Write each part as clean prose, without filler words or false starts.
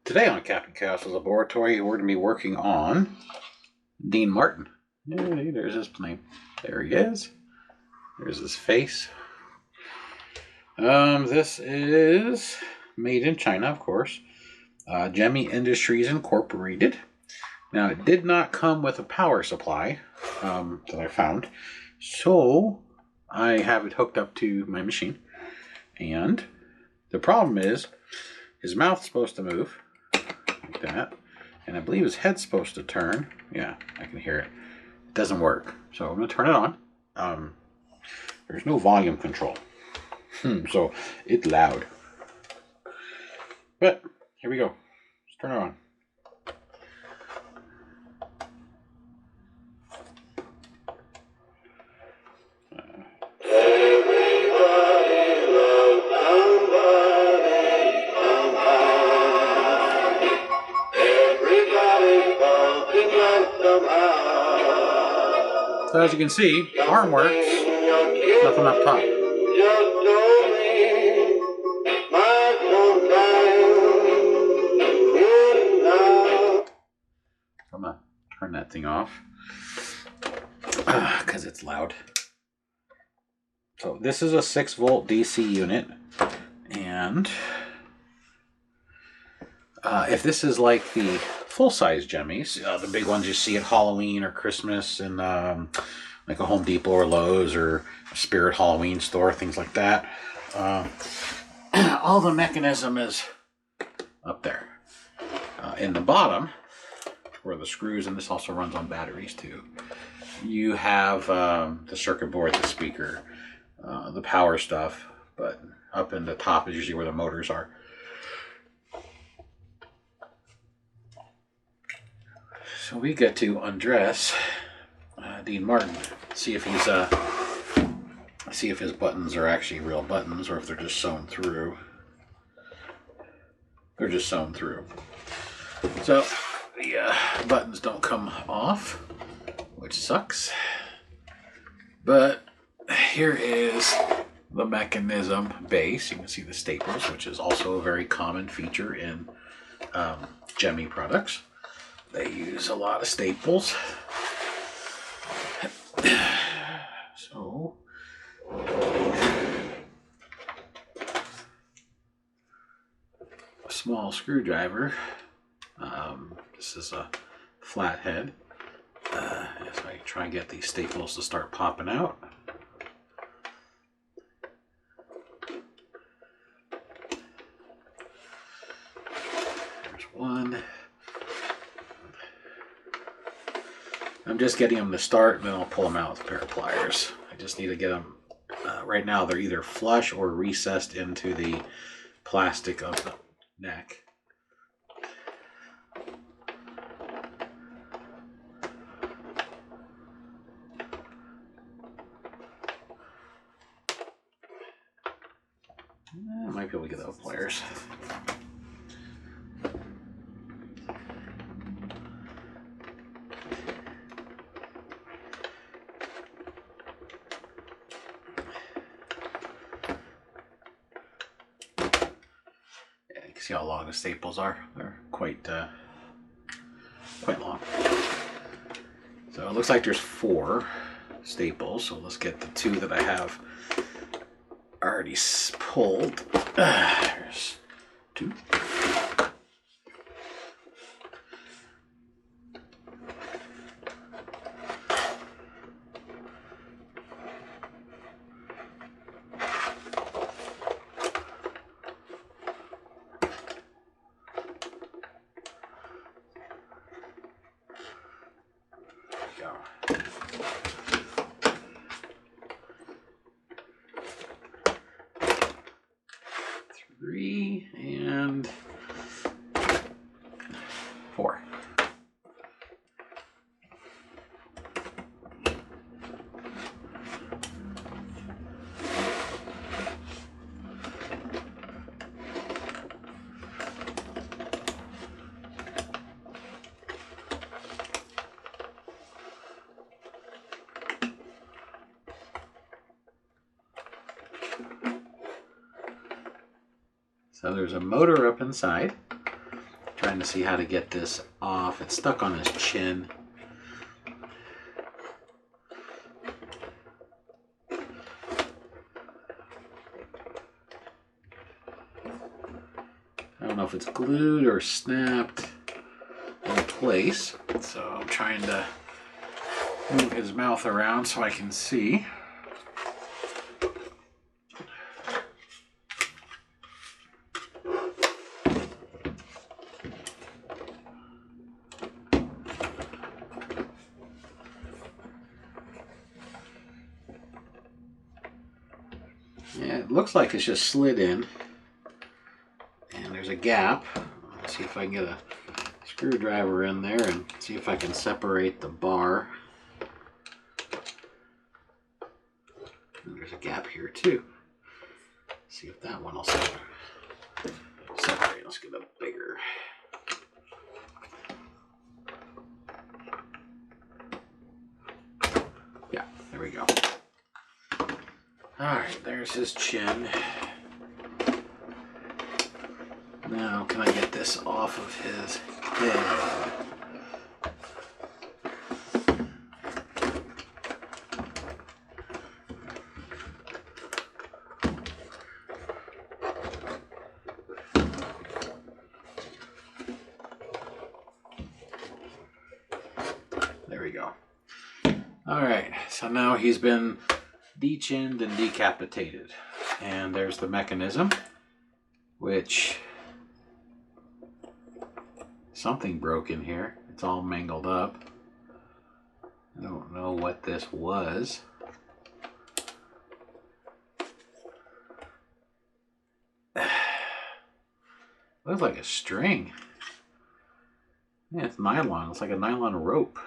Today on Captain Chaos's Laboratory, we're going to be working on Dean Martin. Hey, there's his plane. There he is. There's his face. This is made in China, of course. Gemmy Industries Incorporated. Now, it did not come with a power supply that I found, so I have it hooked up to my machine. And the problem is, his mouth's supposed to move like that, and I believe his head's supposed to turn. Yeah, I can hear it. It doesn't work, so I'm going to turn it on. There's no volume control, so it's loud. But here we go. Let's turn it on. So as you can see, arm works, nothing up top. I'm gonna turn that thing off because it's loud. So this is a 6-volt DC unit, and if this is like the full-size Gemmys, the big ones you see at Halloween or Christmas in like a Home Depot or Lowe's or a Spirit Halloween store, things like that, all the mechanism is up there. In the bottom, where the screws, and this also runs on batteries too, you have the circuit board, the speaker, the power stuff, but up in the top is usually where the motors are. So we get to undress Dean Martin, see if he's see if his buttons are actually real buttons or if they're just sewn through. They're just sewn through. So the buttons don't come off, which sucks. But here is the mechanism base. You can see the staples, which is also a very common feature in Gemmy products. They use a lot of staples. So a small screwdriver. This is a flathead. As I try and get these staples to start popping out. There's one. I'm just getting them to start, and then I'll pull them out with a pair of pliers. I just need to get them. Right now, they're either flush or recessed into the plastic of the neck. I might be able to get out pliers. See how long the staples are? They're quite long. So it looks like there's 4 staples. So let's get the 2 that I have already pulled. There's 2. Go. 3 and 4. So there's a motor up inside. trying to see how to get this off. It's stuck on his chin. I don't know if it's glued or snapped in place, so I'm trying to move his mouth around so I can see. Yeah, it looks like it's just slid in, and there's a gap. Let's see if I can get a screwdriver in there and see if I can separate the bar. And there's a gap here too. See if that one will separate. Let's get a bigger. Yeah, there we go. Alright, there's his chin. Now, can I get this off of his head? There we go. Alright, so now he's been de-chinned and decapitated. And there's the mechanism, which something broke in here. It's all mangled up. I don't know what this was. Looks like a string. Yeah, it's nylon. It's like a nylon rope.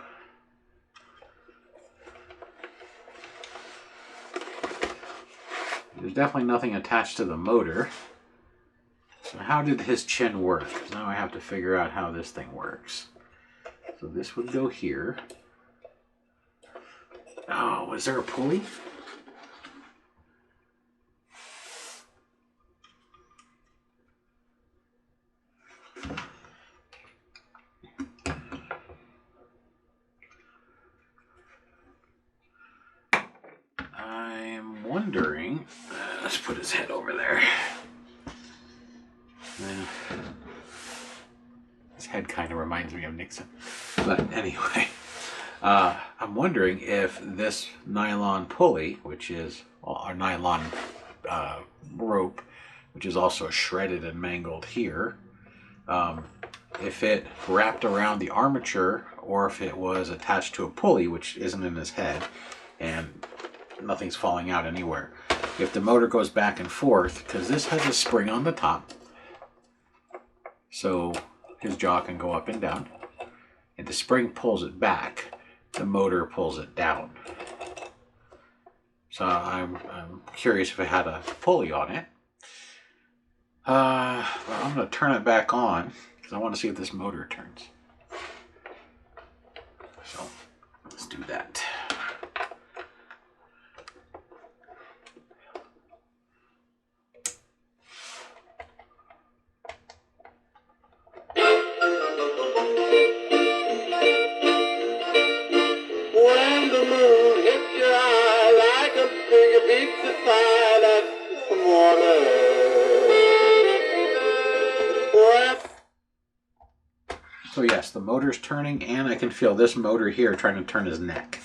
There's definitely nothing attached to the motor. So how did his chin work? Because now I have to figure out how this thing works. So this would go here. Oh, was there a pulley? I'm wondering, let's put his head over there. His head kind of reminds me of Nixon. But anyway, I'm wondering if this nylon pulley, which is our nylon rope, which is also shredded and mangled here, if it wrapped around the armature or if it was attached to a pulley, which isn't in his head, and nothing's falling out anywhere. If the motor goes back and forth, because this has a spring on the top, so his jaw can go up and down, and the spring pulls it back, the motor pulls it down. So I'm curious if it had a pulley on it. Well, I'm going to turn it back on because I want to see if this motor turns. So let's do that. When the moon hits your eye like a big pizza pie, that's some water. So yes, the motor's turning, and I can feel this motor here trying to turn his neck.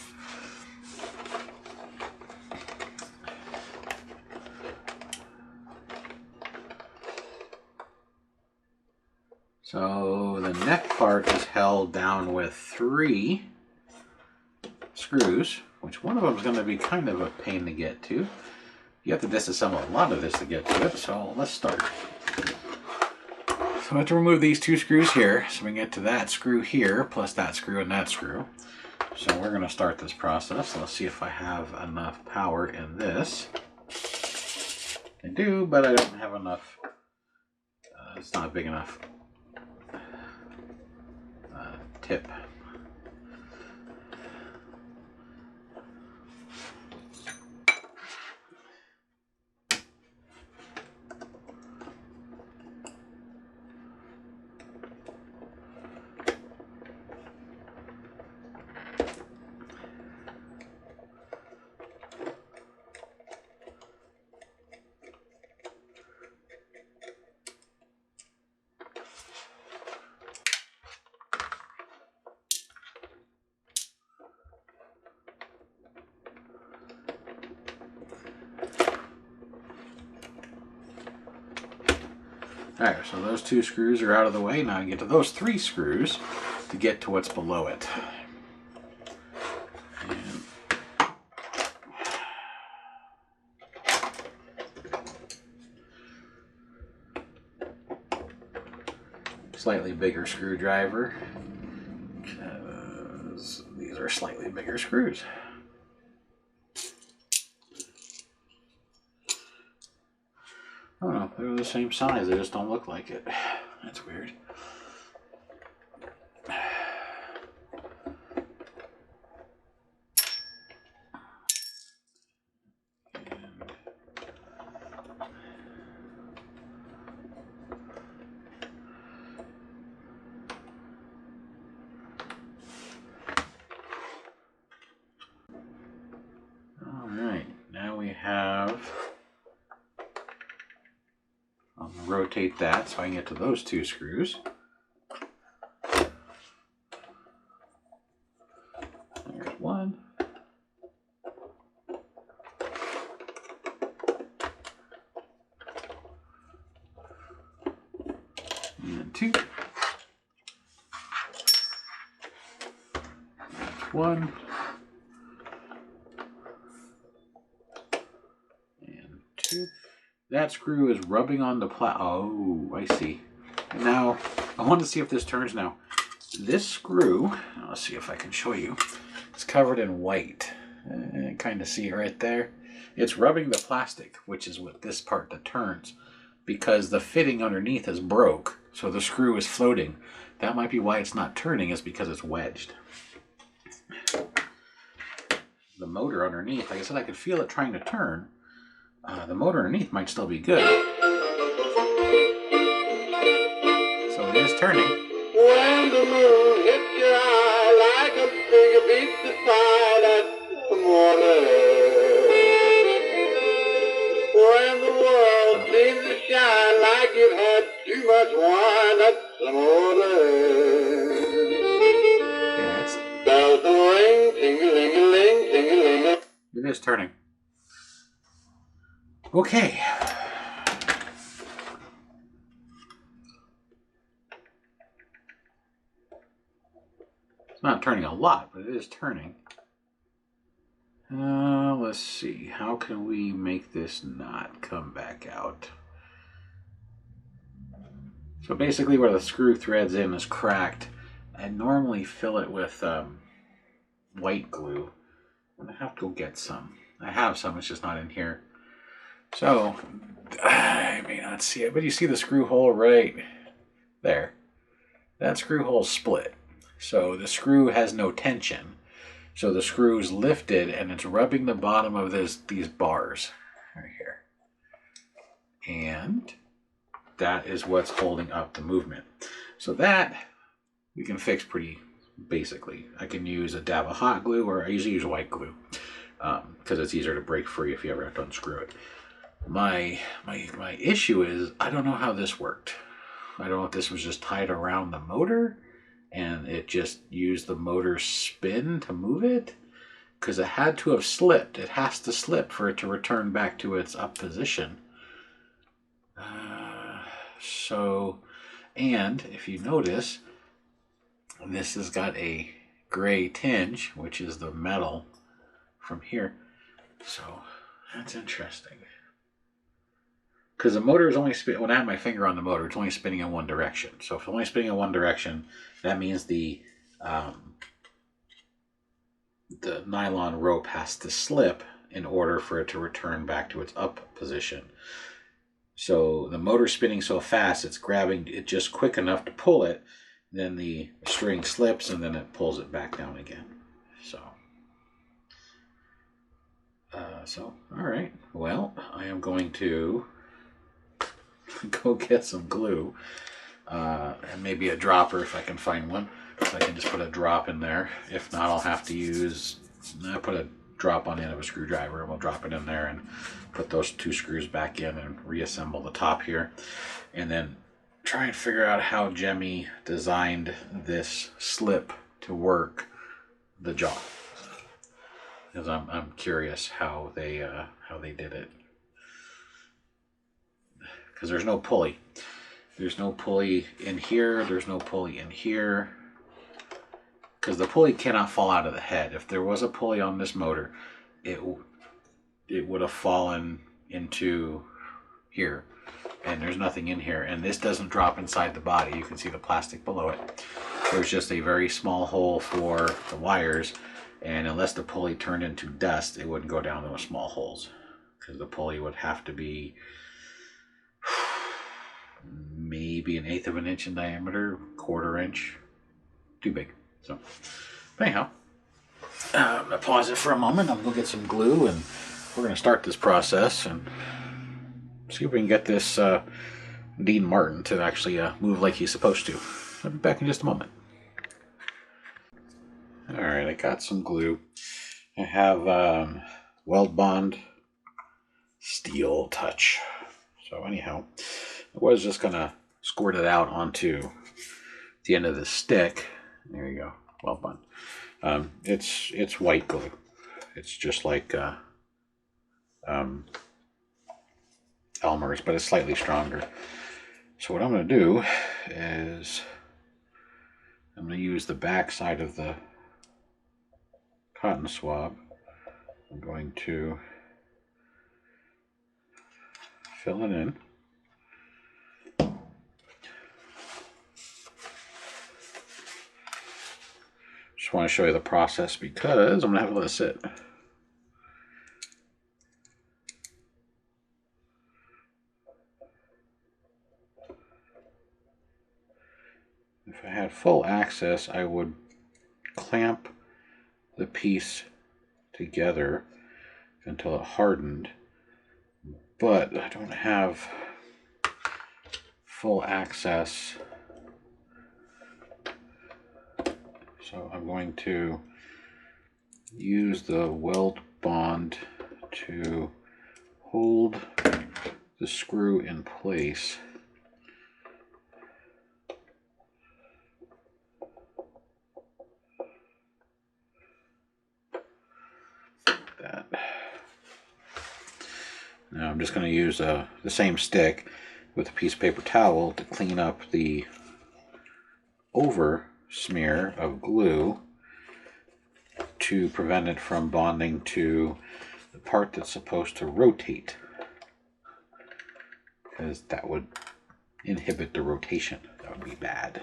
So the neck part is held down with 3 screws, which one of them is going to be kind of a pain to get to. You have to disassemble a lot of this to get to it, so let's start. So I have to remove these 2 screws here, so we can get to that screw here, plus that screw and that screw. So we're going to start this process. Let's see if I have enough power in this. I do, but I don't have enough. It's not big enough tip. Alright, so those 2 screws are out of the way. Now I get to those 3 screws to get to what's below it. And slightly bigger screwdriver, because these are slightly bigger screws. Oh no, they're the same size, they just don't look like it. That's weird. Alright, now we have... I'll rotate that so I can get to those 2 screws. There's 1. And 2. That's 1. And 2. That screw is rubbing on the oh, I see. Now, I want to see if this turns now. This screw, let's see if I can show you, it's covered in white. Kind of see it right there. It's rubbing the plastic, which is what this part that turns, because the fitting underneath is broke, so the screw is floating. That might be why it's not turning, is because it's wedged. The motor underneath, like I said, I could feel it trying to turn. The motor underneath might still be good. So it is turning. When the moon hits your eye like a big piece of pie, that's the morning. When the world seems to shine like it had too much wine, that's the morning. Yeah, Bells will ring, ting-a-ling-a-ling, ting-a-ling-a. it is turning. Okay. It's not turning a lot, but it is turning. Let's see. How can we make this not come back out? So basically where the screw threads in is cracked. I normally fill it with white glue. I'm going to have to go get some. I have some, it's just not in here. So, I may not see it, but you see the screw hole right there. That screw hole's split. So the screw has no tension. So the screw's lifted and it's rubbing the bottom of these bars right here. And that is what's holding up the movement. So that we can fix pretty basically. I can use a dab of hot glue, or I usually use white glue because it's easier to break free if you ever have to unscrew it. My issue is I don't know how this worked. I don't know if this was just tied around the motor and it just used the motor's spin to move it, because it had to have slipped. It has to slip for it to return back to its up position. And if you notice, this has got a gray tinge, which is the metal from here. So that's interesting. Because the motor is only spinning, when I have my finger on the motor, it's only spinning in one direction. So if it's only spinning in one direction, that means the nylon rope has to slip in order for it to return back to its up position. So the motor's spinning so fast, it's grabbing it just quick enough to pull it, then the string slips and then it pulls it back down again. So all right, well, I am going to go get some glue and maybe a dropper if I can find one. So I can just put a drop in there. If not, I'll have to put a drop on the end of a screwdriver and we'll drop it in there and put those 2 screws back in and reassemble the top here. And then try and figure out how Gemmy designed this slip to work the jaw. Because I'm curious how they did it. Because there's no pulley. There's no pulley in here. There's no pulley in here. Because the pulley cannot fall out of the head. If there was a pulley on this motor, it would have fallen into here. And there's nothing in here. And this doesn't drop inside the body. You can see the plastic below it. There's just a very small hole for the wires. And unless the pulley turned into dust, it wouldn't go down those small holes. Because the pulley would have to be maybe 1/8 of an inch in diameter, 1/4 inch, too big. So, anyhow, I'm gonna pause it for a moment. I'm gonna go get some glue, and we're gonna start this process and see if we can get this Dean Martin to actually move like he's supposed to. I'll be back in just a moment. All right, I got some glue. I have Weld Bond Steel Touch. So anyhow, I was just gonna squirt it out onto the end of the stick. There you go, Weld Bond. It's white glue. It's just like Elmer's, but it's slightly stronger. So what I'm gonna do is I'm gonna use the back side of the cotton swab. I'm going to fill it in. Just want to show you the process because I'm going to have to let it sit. If I had full access, I would clamp the piece together until it hardened, but I don't have full access, so I'm going to use the weld bond to hold the screw in place. Now I'm just going to use the same stick with a piece of paper towel to clean up the over smear of glue to prevent it from bonding to the part that's supposed to rotate, because that would inhibit the rotation. That would be bad.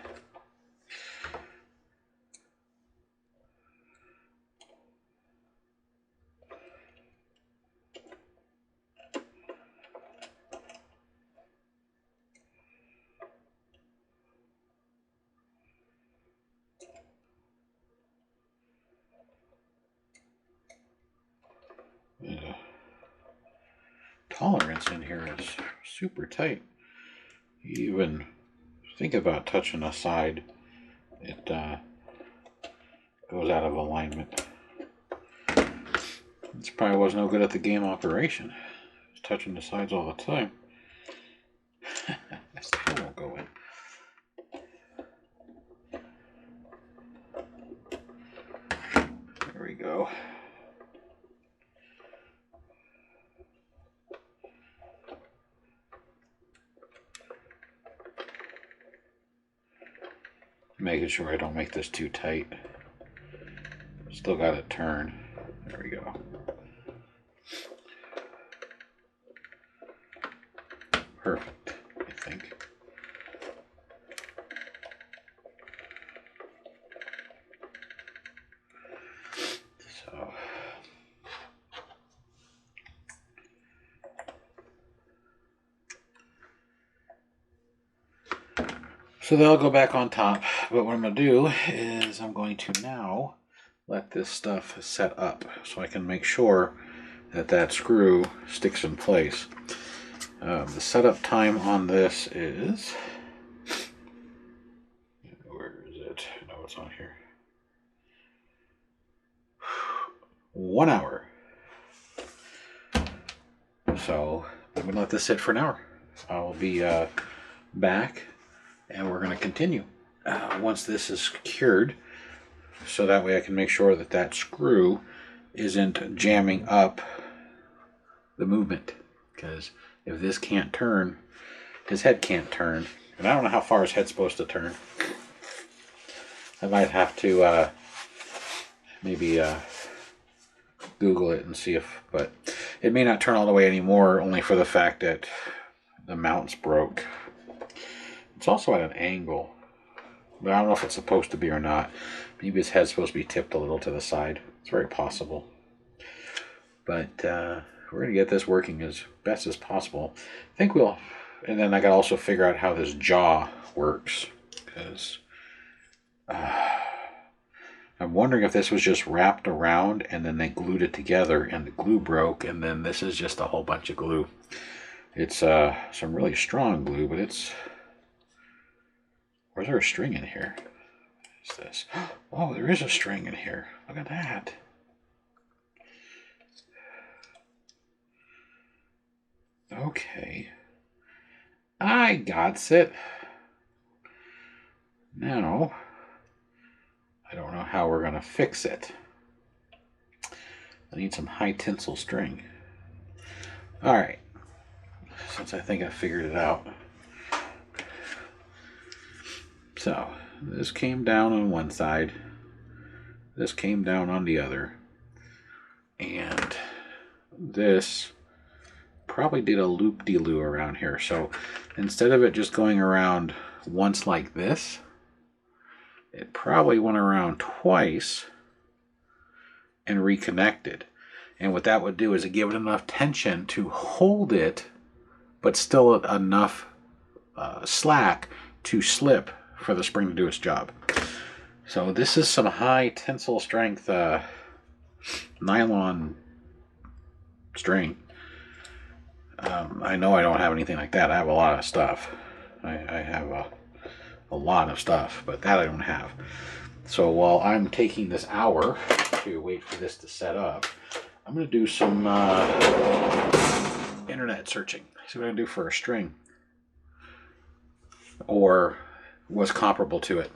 The tolerance in here is super tight. You even think about touching a side, it goes out of alignment. This probably was no good at the game operation. I was touching the sides all the time. That still won't go in. There we go. Making sure I don't make this too tight. Still got it turned. There we go. Perfect, I think. So they'll go back on top, but what I'm going to do is I'm going to now let this stuff set up so I can make sure that that screw sticks in place. The setup time on this is, where is it? No, it's on here. 1 hour. So I'm going to let this sit for an hour. I'll be back. And we're going to continue once this is secured, so that way I can make sure that that screw isn't jamming up the movement. Because if this can't turn, his head can't turn, And I don't know how far his head's supposed to turn. I might have to maybe Google it and see if, but it may not turn all the way anymore, only for the fact that the mount's broke. It's also at an angle, but I don't know if it's supposed to be or not. Maybe his head's supposed to be tipped a little to the side. It's very possible. But we're going to get this working as best as possible. I think we'll, and then I got to also figure out how this jaw works, because I'm wondering if this was just wrapped around and then they glued it together and the glue broke, and then this is just a whole bunch of glue. It's some really strong glue, but it's... Where's there a string in here? What's this? Oh, there is a string in here. Look at that. Okay. I got it. Now, I don't know how we're going to fix it. I need some high tensile string. All right. Since I think I figured it out. So, this came down on one side. This came down on the other. And this probably did a loop-de-loo around here. So, instead of it just going around once like this, it probably went around twice and reconnected. And what that would do is it give it enough tension to hold it, but still enough slack to slip for the spring to do its job. So this is some high tensile strength nylon string. I know I don't have anything like that. I have a lot of stuff. I have a lot of stuff, but that I don't have. So while I'm taking this hour to wait for this to set up, I'm going to do some internet searching. See what I can do for a string, or what's comparable to it.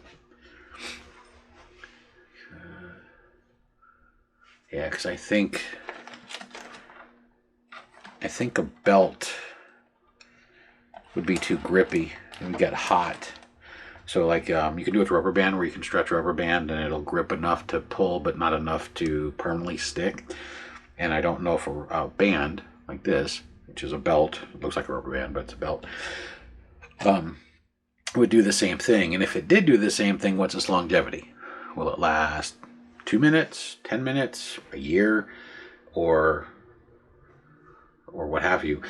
Yeah, because I think a belt would be too grippy and get hot. So like you can do it with rubber band, where you can stretch rubber band and it'll grip enough to pull but not enough to permanently stick. And I don't know if a band like this, which is a belt, it looks like a rubber band but it's a belt, would do the same thing. And if it did do the same thing, what's its longevity? Will it last 2 minutes, 10 minutes, a year, or what have you?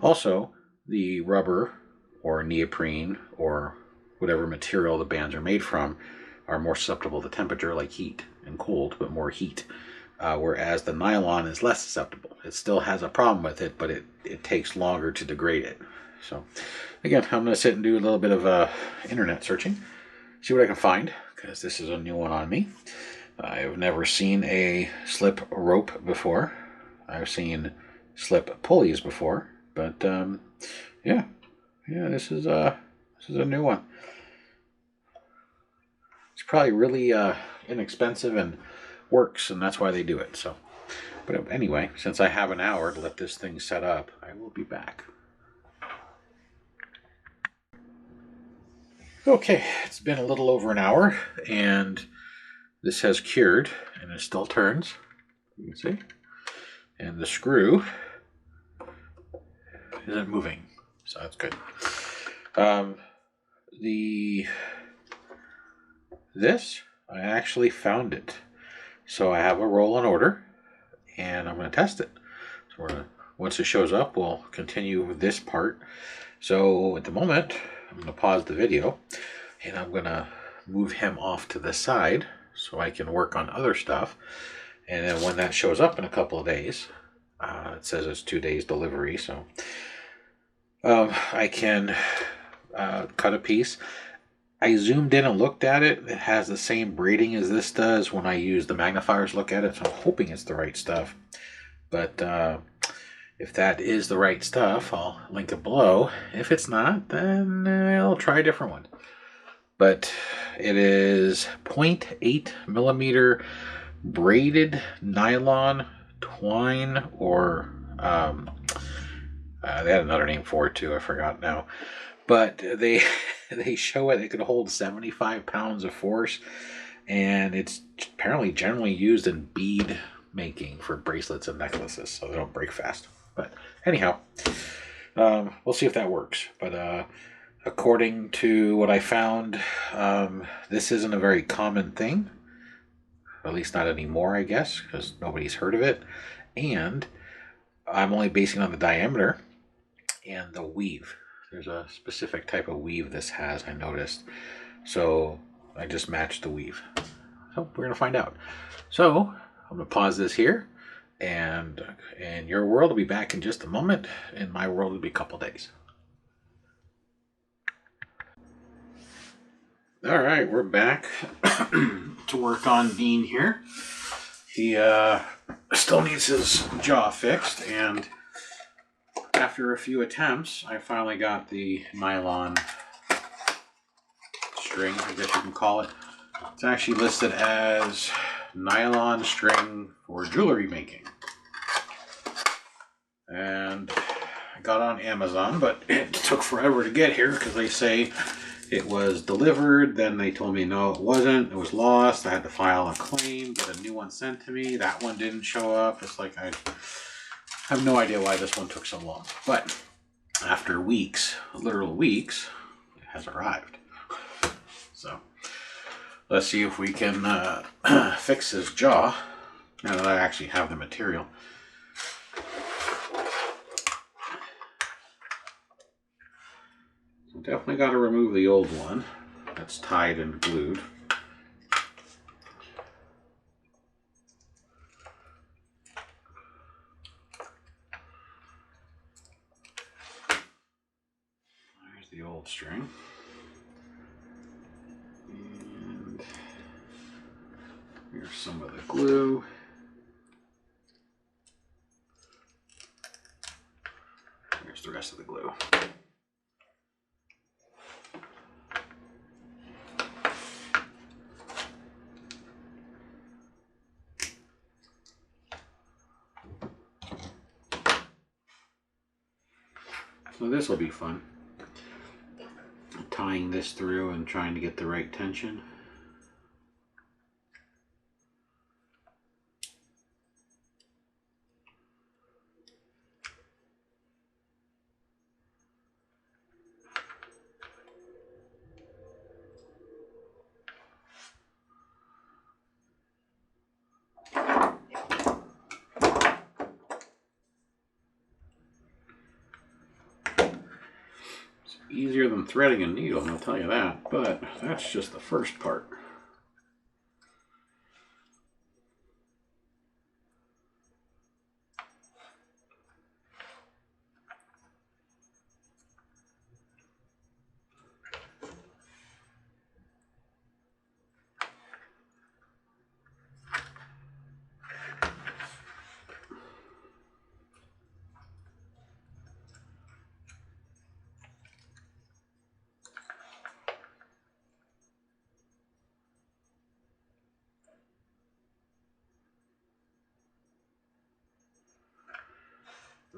Also, the rubber or neoprene or whatever material the bands are made from are more susceptible to temperature, like heat and cold, but more heat. Whereas the nylon is less susceptible. It still has a problem with it, but it takes longer to degrade it. So again, I'm going to sit and do a little bit of internet searching, see what I can find, because this is a new one on me. I've never seen a slip rope before. I've seen slip pulleys before, but yeah, this is a new one. It's probably really inexpensive and works, and that's why they do it. So, but anyway, since I have an hour to let this thing set up, I will be back. Okay, it's been a little over an hour, and this has cured, and it still turns. You can see, and the screw isn't moving, so that's good. This I actually found it, so I have a roll on order, and I'm going to test it. So once it shows up, we'll continue this part. So at the moment, I'm going to pause the video, and I'm going to move him off to the side so I can work on other stuff. And then when that shows up in a couple of days, it says it's 2 days delivery, so I can cut a piece. I zoomed in and looked at it. It has the same braiding as this does when I use the magnifiers to look at it, so I'm hoping it's the right stuff. But if that is the right stuff, I'll link it below. If it's not, then I'll try a different one. But it is 0.8 millimeter braided nylon twine, or they had another name for it too, I forgot now. But they they show it could hold 75 pounds of force, and it's apparently generally used in bead making for bracelets and necklaces, so they don't break fast. But anyhow, we'll see if that works. But according to what I found, this isn't a very common thing. At least not anymore, I guess, because nobody's heard of it. And I'm only basing it on the diameter and the weave. There's a specific type of weave this has, I noticed. So I just matched the weave. So we're going to find out. So I'm going to pause this here. And in your world, I'll be back in just a moment. In my world, it'll be a couple days. All right, we're back to work on Dean here. He still needs his jaw fixed, and after a few attempts, I finally got the nylon string, I guess you can call it. It's actually listed as nylon string for jewelry making. And I got on Amazon, but it took forever to get here because they say it was delivered. Then they told me no, it wasn't. It was lost. I had to file a claim, get a new one sent to me. That one didn't show up. It's like I have no idea why this one took so long. But after weeks, literal weeks, it has arrived. So let's see if we can fix his jaw now that I actually have the material. Definitely got to remove the old one that's tied and glued. There's the old string. And here's some of the glue. Here's the rest of the glue. So this will be fun. Tying this through and trying to get the right tension. Easier than threading a needle, I'll tell you that, but that's just the first part.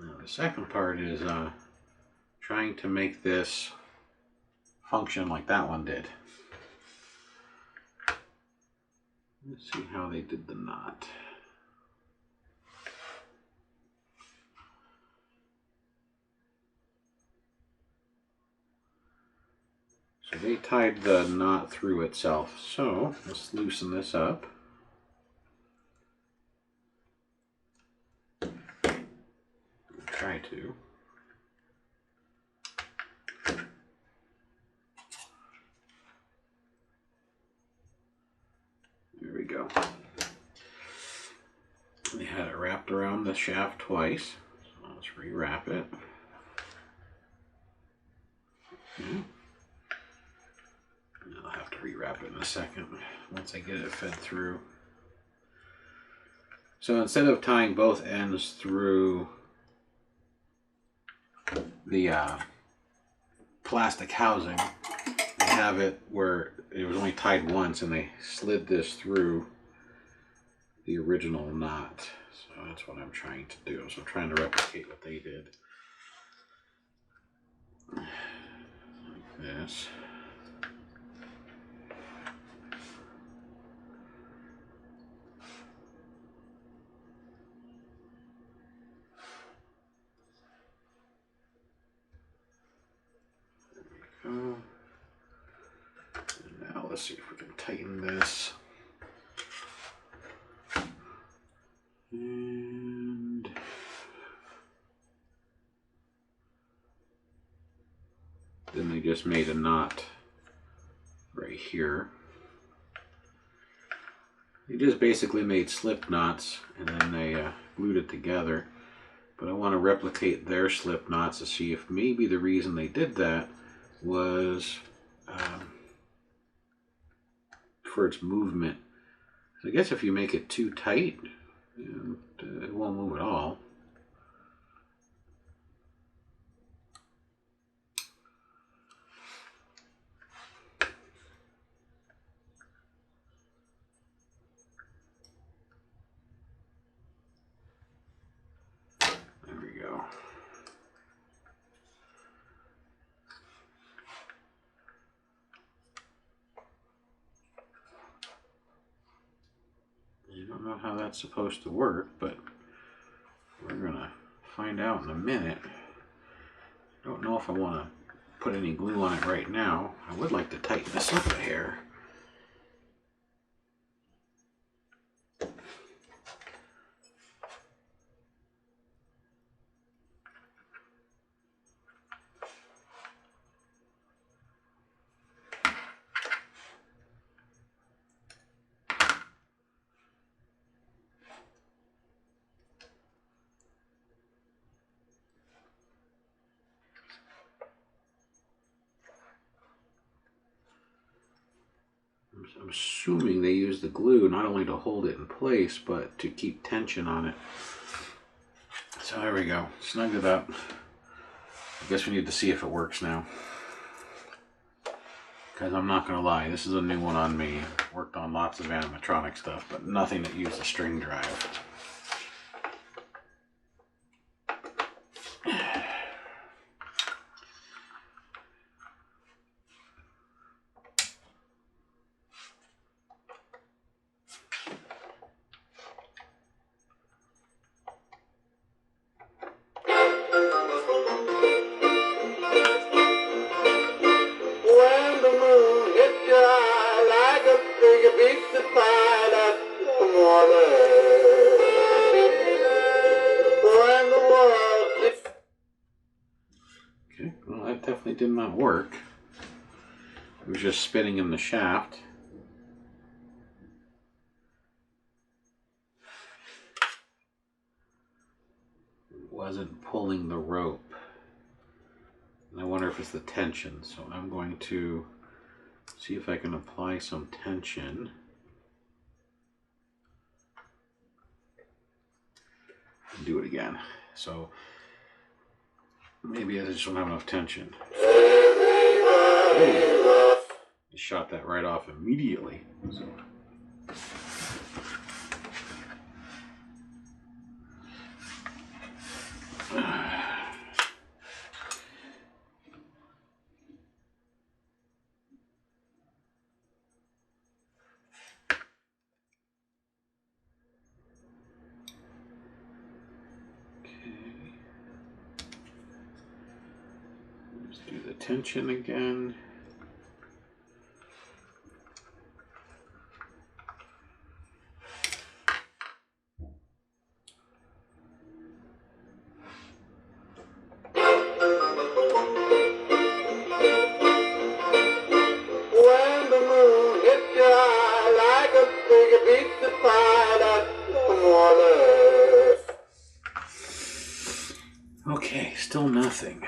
Now, the second part is trying to make this function like that one did. Let's see how they did the knot. So they tied the knot through itself. So let's loosen this up. Try to. There we go. They had it wrapped around the shaft twice. So let's rewrap it. Okay. I'll have to rewrap it in a second once I get it fed through. So instead of tying both ends through the plastic housing, they have it where it was only tied once and they slid this through the original knot. So that's what I'm trying to do. So I'm trying to replicate what they did. this. There we go. And now let's see if we can tighten this. And then they just made a knot right here. They just basically made slip knots and then they glued it together. But I want to replicate their slip knots to see if maybe the reason they did that was for its movement. So I guess if you make it too tight, it won't move at all. There we go. I don't know how that's supposed to work, but we're gonna find out in a minute. I don't know if I want to put any glue on it right now. I would like to tighten this up a hair. I'm assuming they use the glue not only to hold it in place, but to keep tension on it. So there we go, snugged it up. I guess we need to see if it works now. Because I'm not gonna lie, this is a new one on me. Worked on lots of animatronic stuff, but nothing that used a string drive. Okay, well that definitely did not work. It was just spinning in the shaft. It wasn't pulling the rope. And I wonder if it's the tension, so I'm going to see if I can apply some tension. And do it again. So maybe I just don't have enough tension. Oh, I shot that right off immediately. So. Let's do the tension again. Okay, still nothing.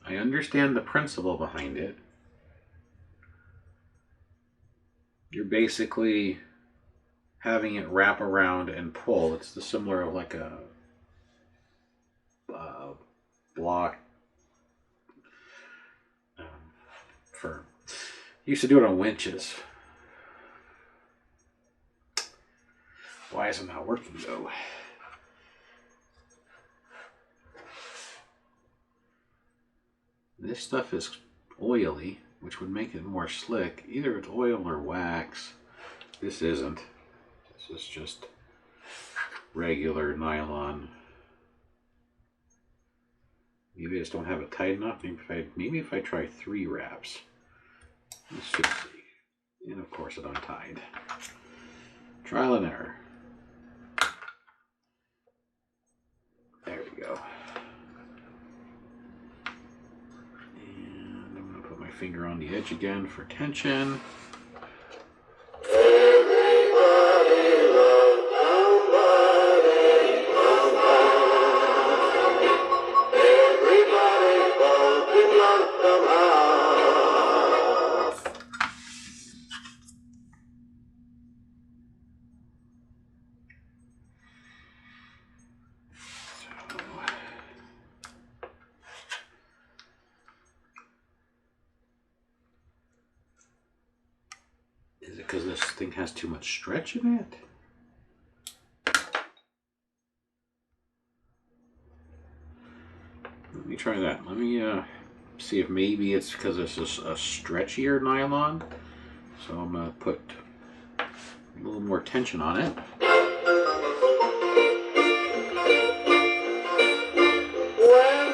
I understand the principle behind it. You're basically having it wrap around and pull. It's the similar of like a block. Used to do it on winches. Why isn't that working though? This stuff is oily, which would make it more slick. Either it's oil or wax. This isn't. This is just regular nylon. Maybe I just don't have it tight enough. Maybe if I try 3 wraps. Let's just see. And of course it untied. Trial and error. There we go. And I'm going to put my finger on the edge again for tension. Is it because this thing has too much stretch in it? Let me try that. Let me see if maybe it's because this is a stretchier nylon. So I'm going to put a little more tension on it. When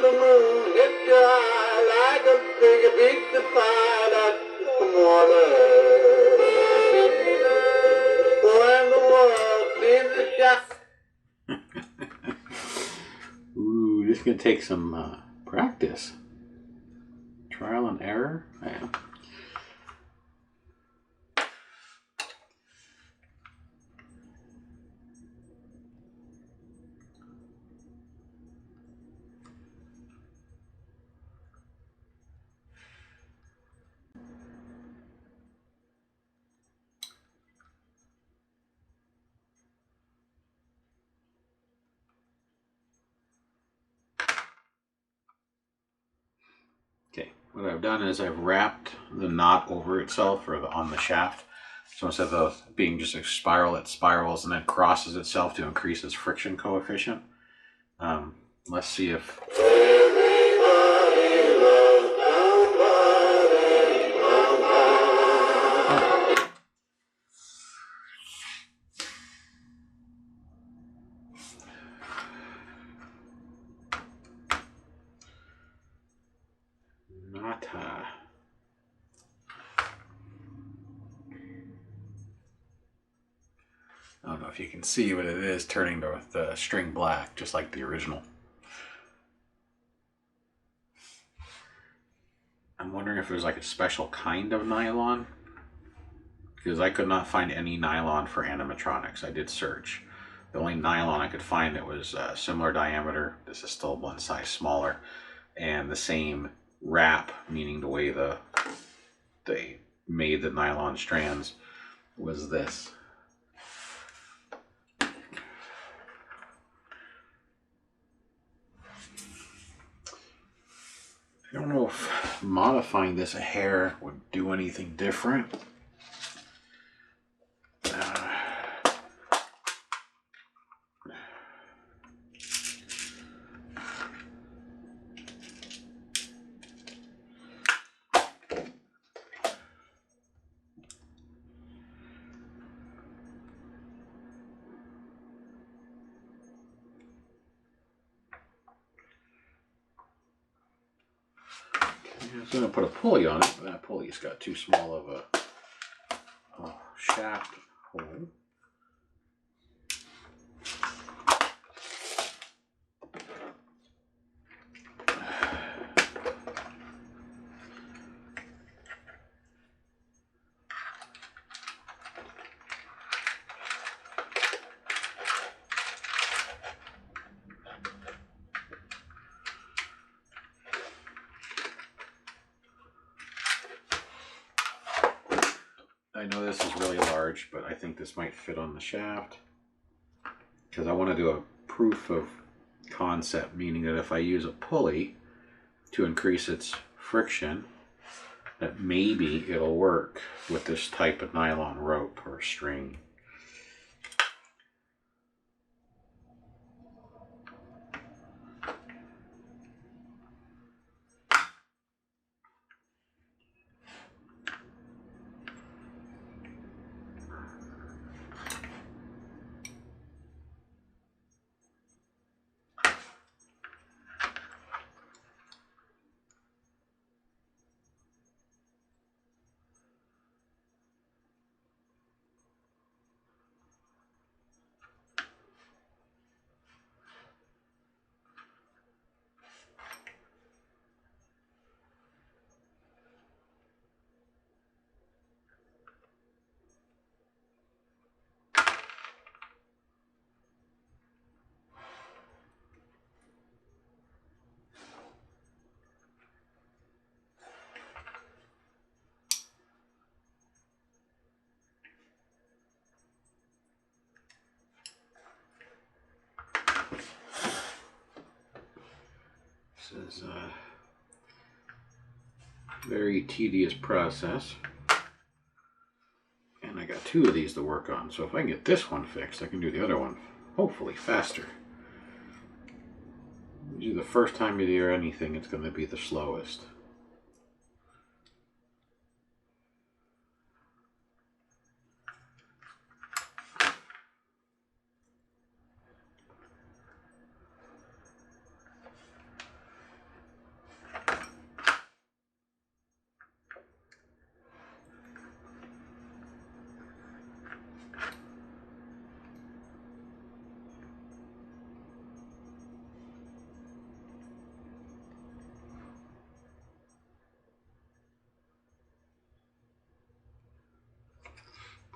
the moon hits your eye like a big fire, that's the morning. When the world seems to shine. Ooh, this is going to take some practice. Trial and error. Yeah. Okay, what I've done is I've wrapped the knot over itself or on the shaft. So instead of being just a spiral, it spirals and then crosses itself to increase its friction coefficient. Let's see if... I don't know if you can see, but it is turning the string black, just like the original. I'm wondering if there's like a special kind of nylon, because I could not find any nylon for animatronics. I did search. The only nylon I could find that was similar diameter, this is still one size smaller, and the same wrap, meaning the way they made the nylon strands, was this. I don't know if modifying this a hair would do anything different. I'm going to put a pulley on it, but that pulley's got too small of a shaft hole. I know this is really large, but I think this might fit on the shaft because I want to do a proof of concept, meaning that if I use a pulley to increase its friction, that maybe it'll work with this type of nylon rope or string. is a very tedious process. And I got 2 of these to work on, so if I can get this one fixed, I can do the other one hopefully faster. Usually the first time you do anything, it's going to be the slowest.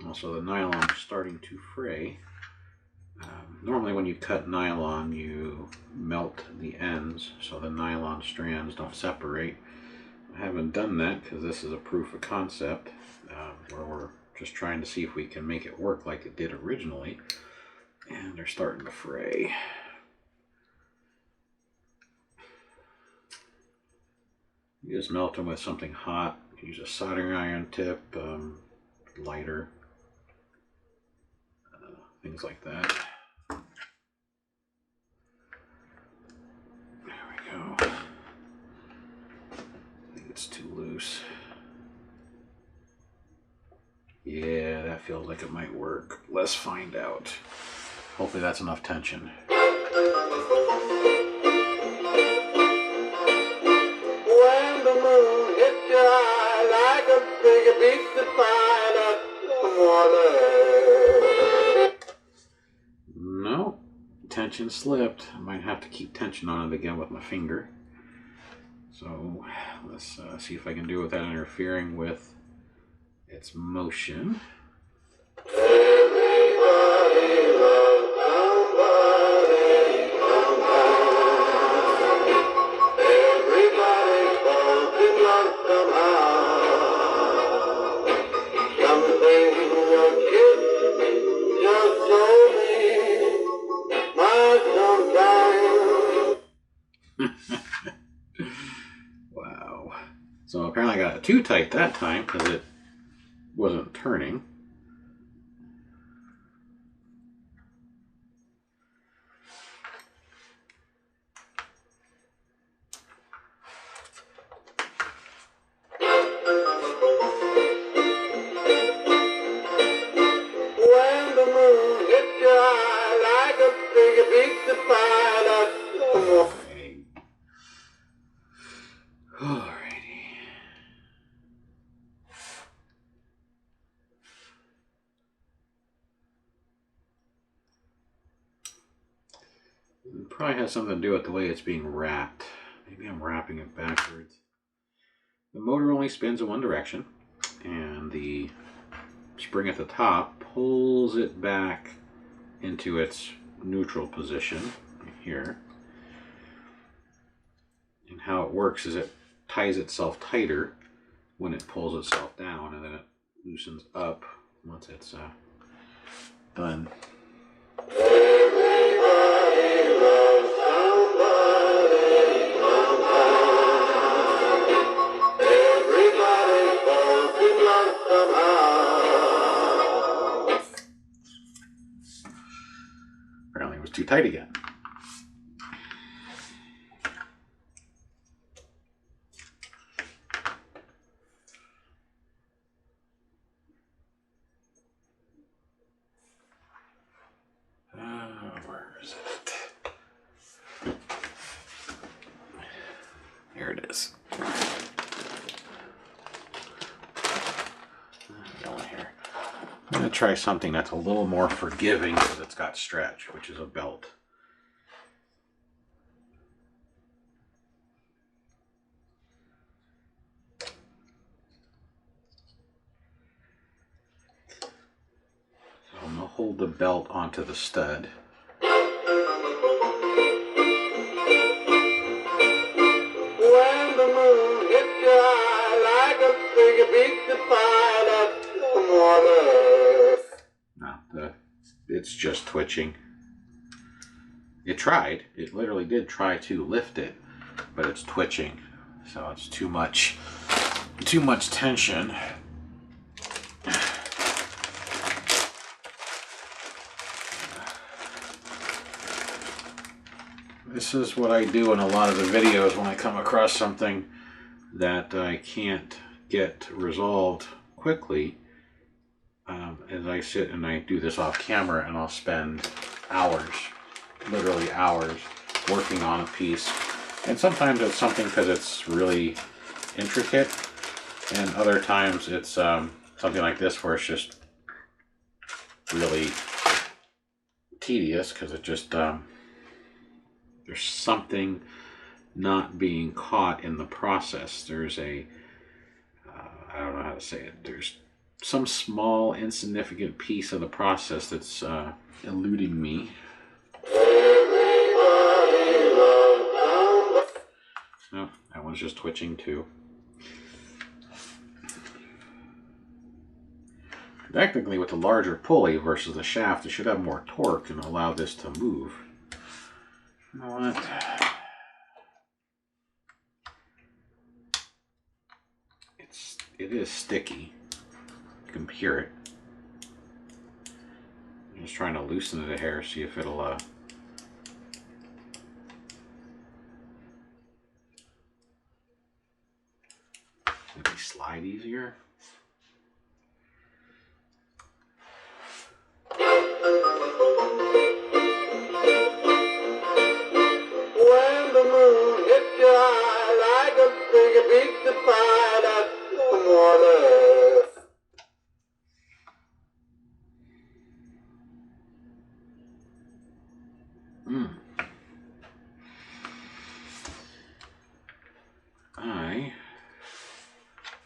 Also, the nylon is starting to fray. Normally when you cut nylon, you melt the ends so the nylon strands don't separate. I haven't done that because this is a proof of concept where we're just trying to see if we can make it work like it did originally. And they're starting to fray. You just melt them with something hot. Use a soldering iron tip, lighter. Things like that. There we go. I think it's too loose. Yeah, that feels like it might work. Let's find out. Hopefully that's enough tension. When the moon hits your eye like a big beat to find out water. No, tension slipped. I might have to keep tension on it again with my finger. So let's see if I can do it without interfering with its motion. Everybody loves somebody sometime. Everybody falls in love somehow. Something your kiss just told me Wow. So apparently I got it too tight that time because it wasn't turning. when the moon hits your eye like a big beat to find out. Alrighty. It probably has something to do with the way it's being wrapped. Maybe I'm wrapping it backwards. The motor only spins in one direction, and the spring at the top pulls it back into its neutral position here. And how it works is it ties itself tighter when it pulls itself down, and then it loosens up once it's done. Everybody loves somebody sometime. Everybody falls in love somehow. Apparently it was too tight again. Where is it? Here it is. Going here. I'm going to try something that's a little more forgiving because it's got stretch, which is a belt. So I'm going to hold the belt onto the stud. When the moon hits your eye like a big beat to find out water. No, it's just twitching. It tried. It literally did try to lift it, but it's twitching, so it's too much tension. This is what I do in a lot of the videos when I come across something that I can't get resolved quickly. As I sit and I do this off camera, and I'll spend hours, literally hours, working on a piece. And sometimes it's something because it's really intricate, and other times it's something like this where it's just really tedious because it just there's something not being caught in the process. There's a I don't know how to say it. There's some small insignificant piece of the process that's eluding me. Oh, that one's just twitching too. Technically, with the larger pulley versus the shaft, it should have more torque and allow this to move. You know what? It is sticky. You can hear it. I'm just trying to loosen it a hair, see if it'll maybe slide easier. When the moon hits your eye like a big beat the fire, that's the morning.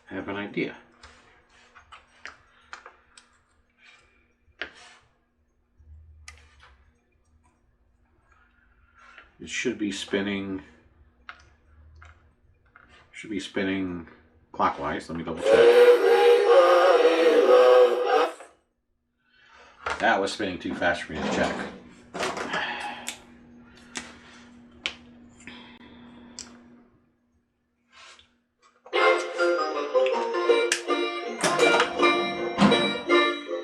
I have an idea. It should be spinning clockwise. Let me double check. That was spinning too fast for me to check.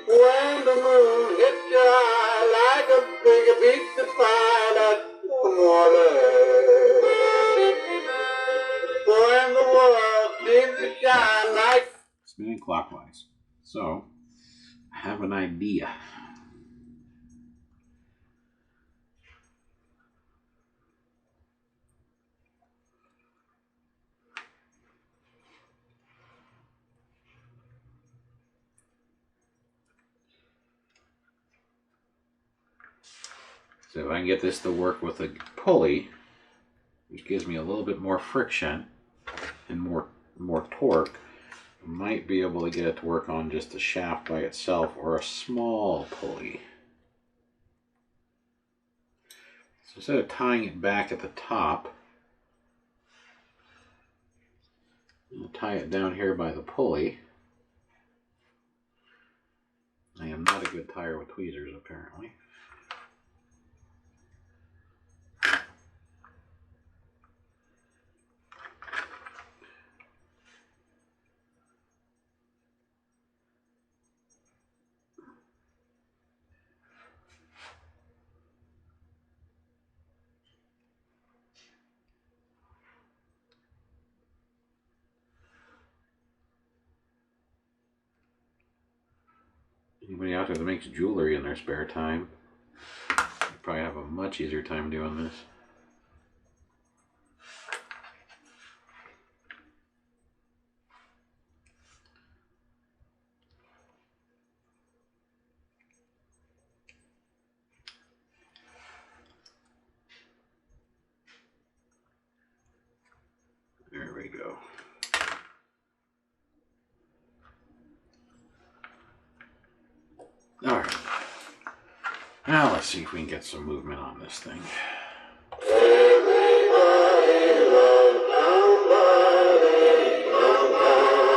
When the moon hits your eye like a big beat the fire, that's the morning. When the world seems to shine like Spinning clockwise. So, I have an idea. So if I can get this to work with a pulley, which gives me a little bit more friction and more torque, I might be able to get it to work on just the shaft by itself or a small pulley. So instead of tying it back at the top, I'll tie it down here by the pulley. I am not a good tire with tweezers, apparently. Anybody out there that makes jewelry in their spare time, you probably have a much easier time doing this. There we go. All right. Now let's see if we can get some movement on this thing. everybody loves somebody sometime.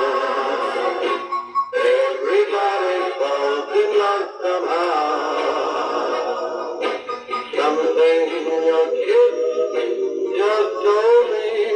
Everybody falls in love somehow. Something in your kiss just told me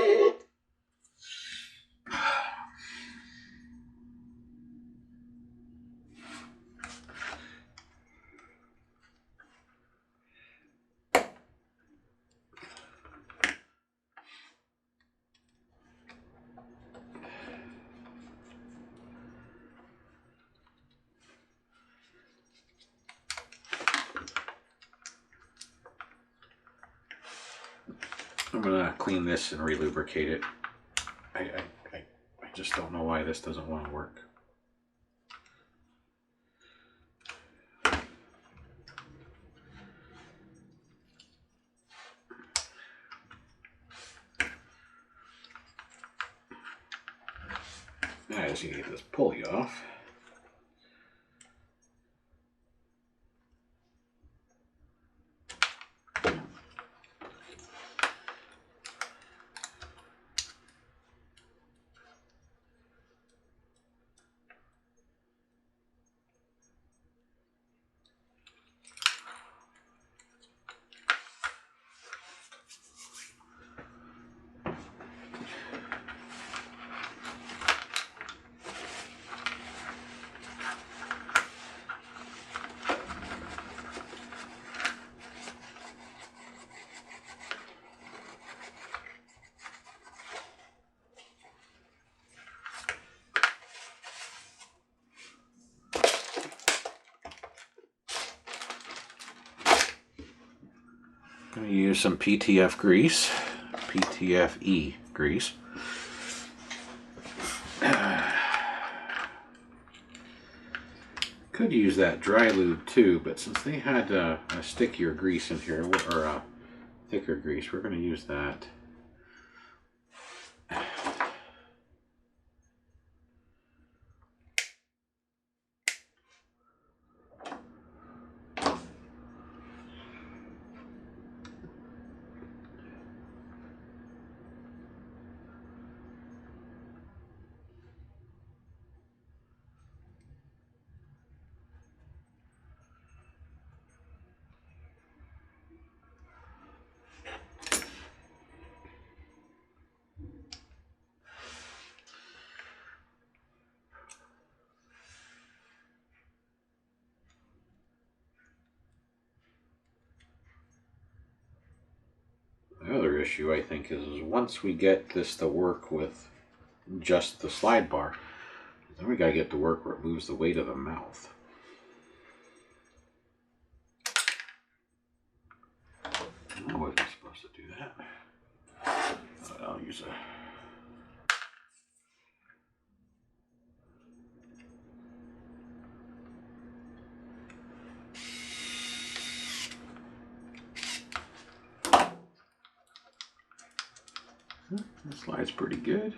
I'm gonna clean this and relubricate it. I just don't know why this doesn't want to work. I just need to get this pulley off. I'm going to use some PTF grease, PTFE grease. Could use that dry lube too, but since they had a stickier grease in here, or a thicker grease, we're going to use that. The other issue, I think, is once we get this to work with just the slide bar, then we gotta get to work where it moves the weight of the mouth. I wasn't supposed to do that. I'll use a... The slide's pretty good.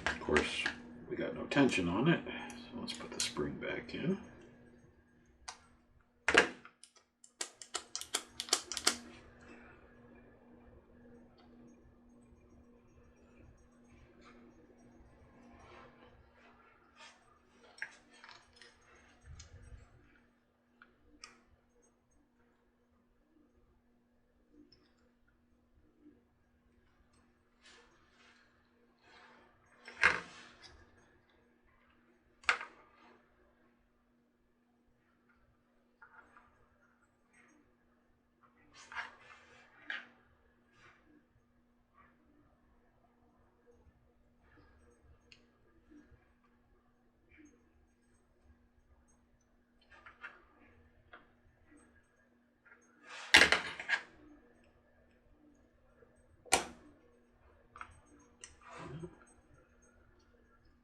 Of course, we got no tension on it, so let's put the spring back in.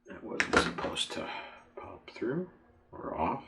That wasn't supposed to pop through or off.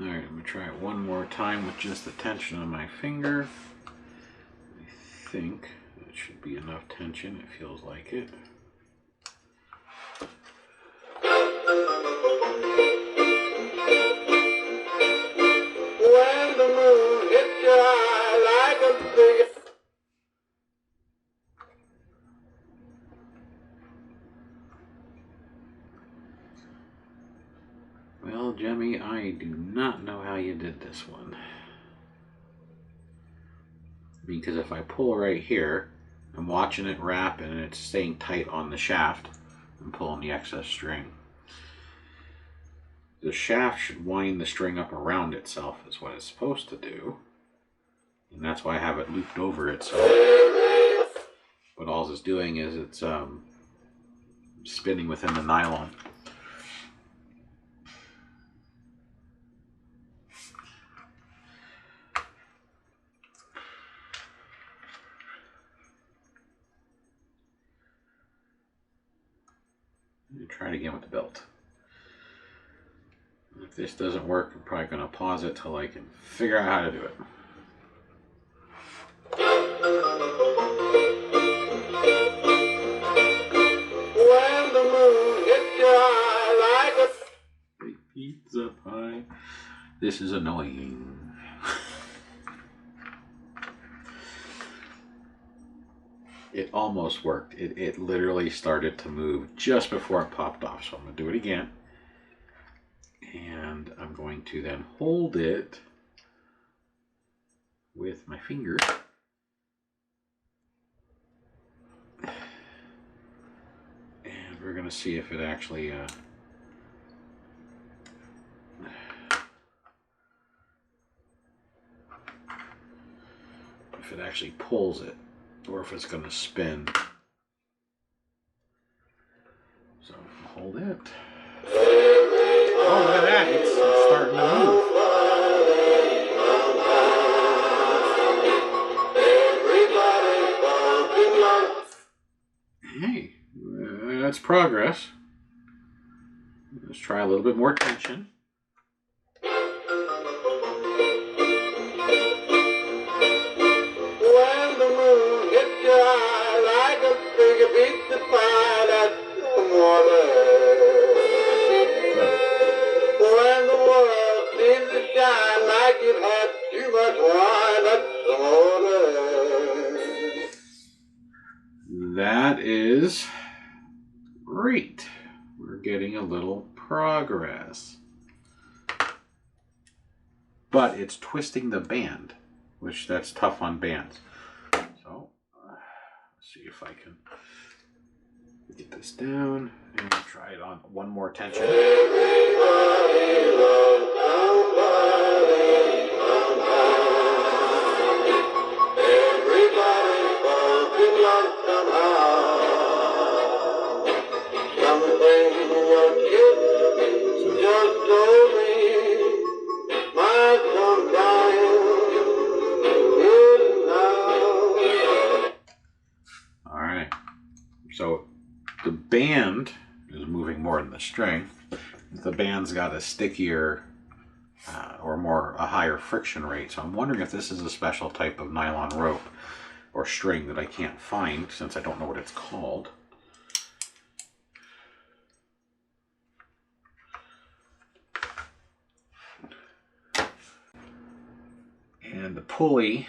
Alright, I'm going to try it one more time with just the tension on my finger. I think that should be enough tension. It feels like it. When the moon hits your eye like a big... Well, Gemmy, I do not know how you did this one. Because if I pull right here, I'm watching it wrap and it's staying tight on the shaft and pulling the excess string. The shaft should wind the string up around itself is what it's supposed to do. And that's why I have it looped over itself. But all it's doing is it's spinning within the nylon. Try it again with the belt. If this doesn't work, I'm probably going to pause it till I can figure out how to do it. When the moon hits your eye like a big pizza pie. This is annoying. It almost worked. It literally started to move just before it popped off. So I'm going to do it again. And I'm going to then hold it with my finger. And we're going to see if it actually pulls it, or if it's going to spin. So hold it. Oh, look at that! It's starting to move. Hey, that's progress. Let's try a little bit more tension. when the moon hits your eye like a big pizza pie, that's the morning. When the world seems to shine like it had too much wine, that's the morning. That is great. We're getting a little progress. But it's twisting the band, which that's tough on bands. So, let's see if I can get this down and try it on one more tension. Everybody loves somebody, somebody. Everybody falls in love somehow. Something your kiss just told me might come down good now. All right. So the band is moving more than the string. The band's got a stickier or a higher friction rate. So I'm wondering if this is a special type of nylon rope or string that I can't find since I don't know what it's called. And the pulley,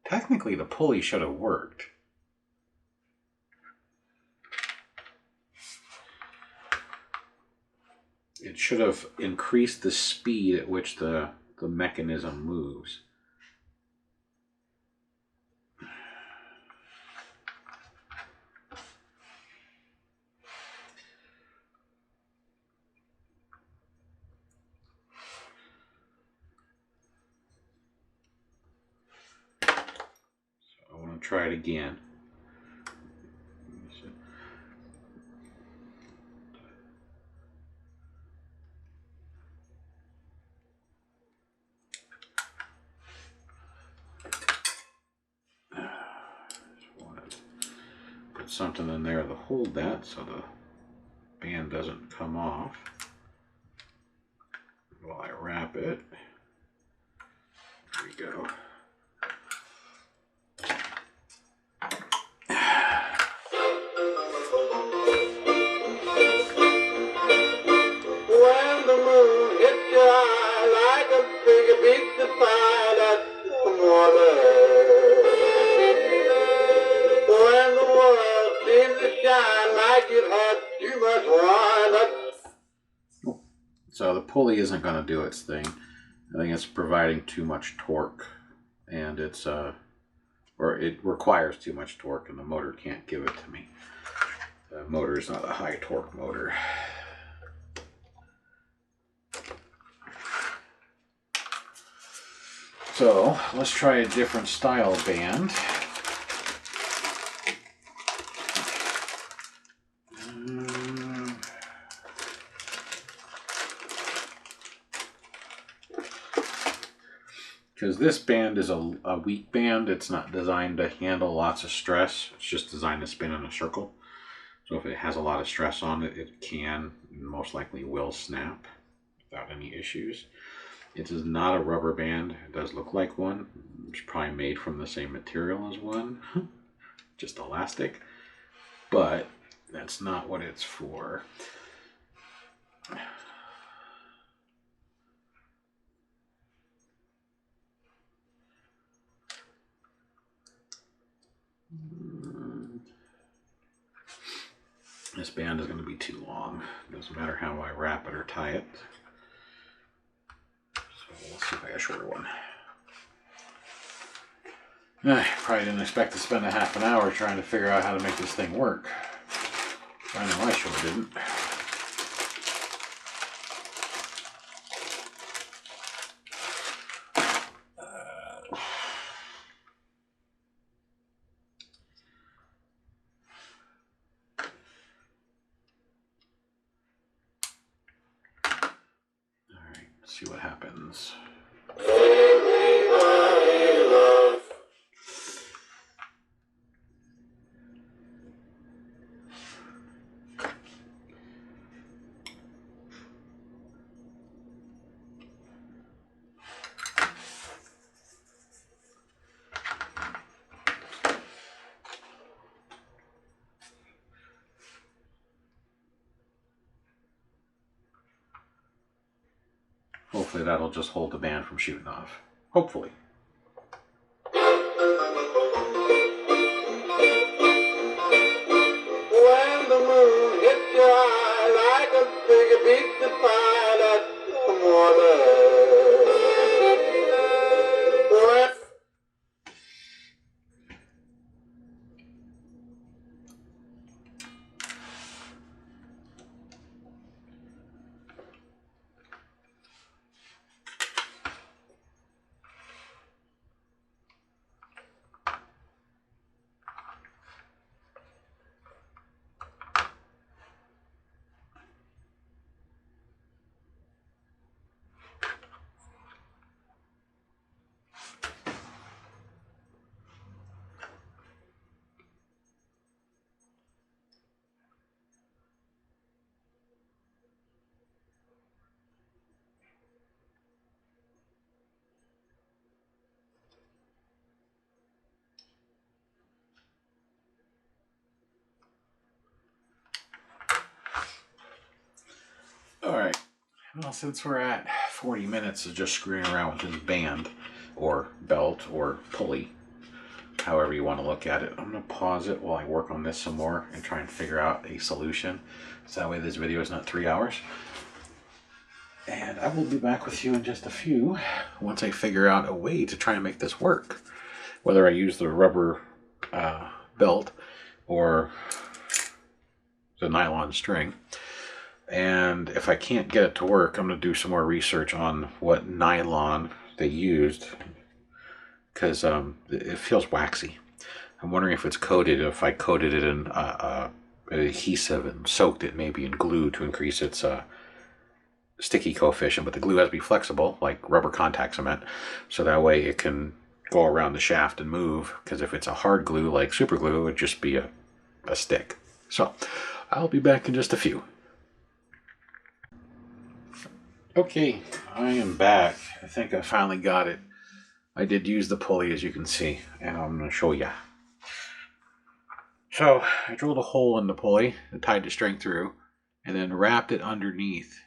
technically the pulley should have worked. It should have increased the speed at which the mechanism moves. So I want to try it again. Something in there to hold that so the band doesn't come off while I wrap it. There we go. When the moon hits your eye like a big pizza pie, that's the morning. When the world seems to shine like it had too much wine, that's... So the pulley isn't going to do its thing. I think it's providing too much torque, and it's or it requires too much torque, and the motor can't give it to me. The motor is not a high torque motor. So let's try a different style band. Because this band is a weak band. It's not designed to handle lots of stress. It's just designed to spin in a circle. So if it has a lot of stress on it, it can, most likely will snap without any issues. It is not a rubber band. It does look like one. It's probably made from the same material as one, just elastic. But that's not what it's for. This band is going to be too long. Doesn't matter how I wrap it or tie it. So let's see if I got a shorter one. I probably didn't expect to spend a half an hour trying to figure out how to make this thing work. I know I sure didn't. See what happens. Hopefully that'll just hold the band from shooting off. Hopefully. When the moon hits your eye like a big beat the fire, that's the morning. Alright, well, since we're at 40 minutes of just screwing around with this band, or belt, or pulley, however you want to look at it, I'm going to pause it while I work on this some more and try and figure out a solution. So that way this video is not 3 hours. And I will be back with you in just a few once I figure out a way to try and make this work. Whether I use the rubber belt or the nylon string. And if I can't get it to work, I'm going to do some more research on what nylon they used, because it feels waxy. I'm wondering if it's coated, if I coated it in an adhesive and soaked it maybe in glue to increase its sticky coefficient, but the glue has to be flexible, like rubber contact cement, so that way it can go around the shaft and move, because if it's a hard glue like super glue, it would just be a stick. So I'll be back in just a few. Okay, I am back. I think I finally got it. I did use the pulley, as you can see, and I'm going to show you. So I drilled a hole in the pulley and tied the string through, and then wrapped it underneath.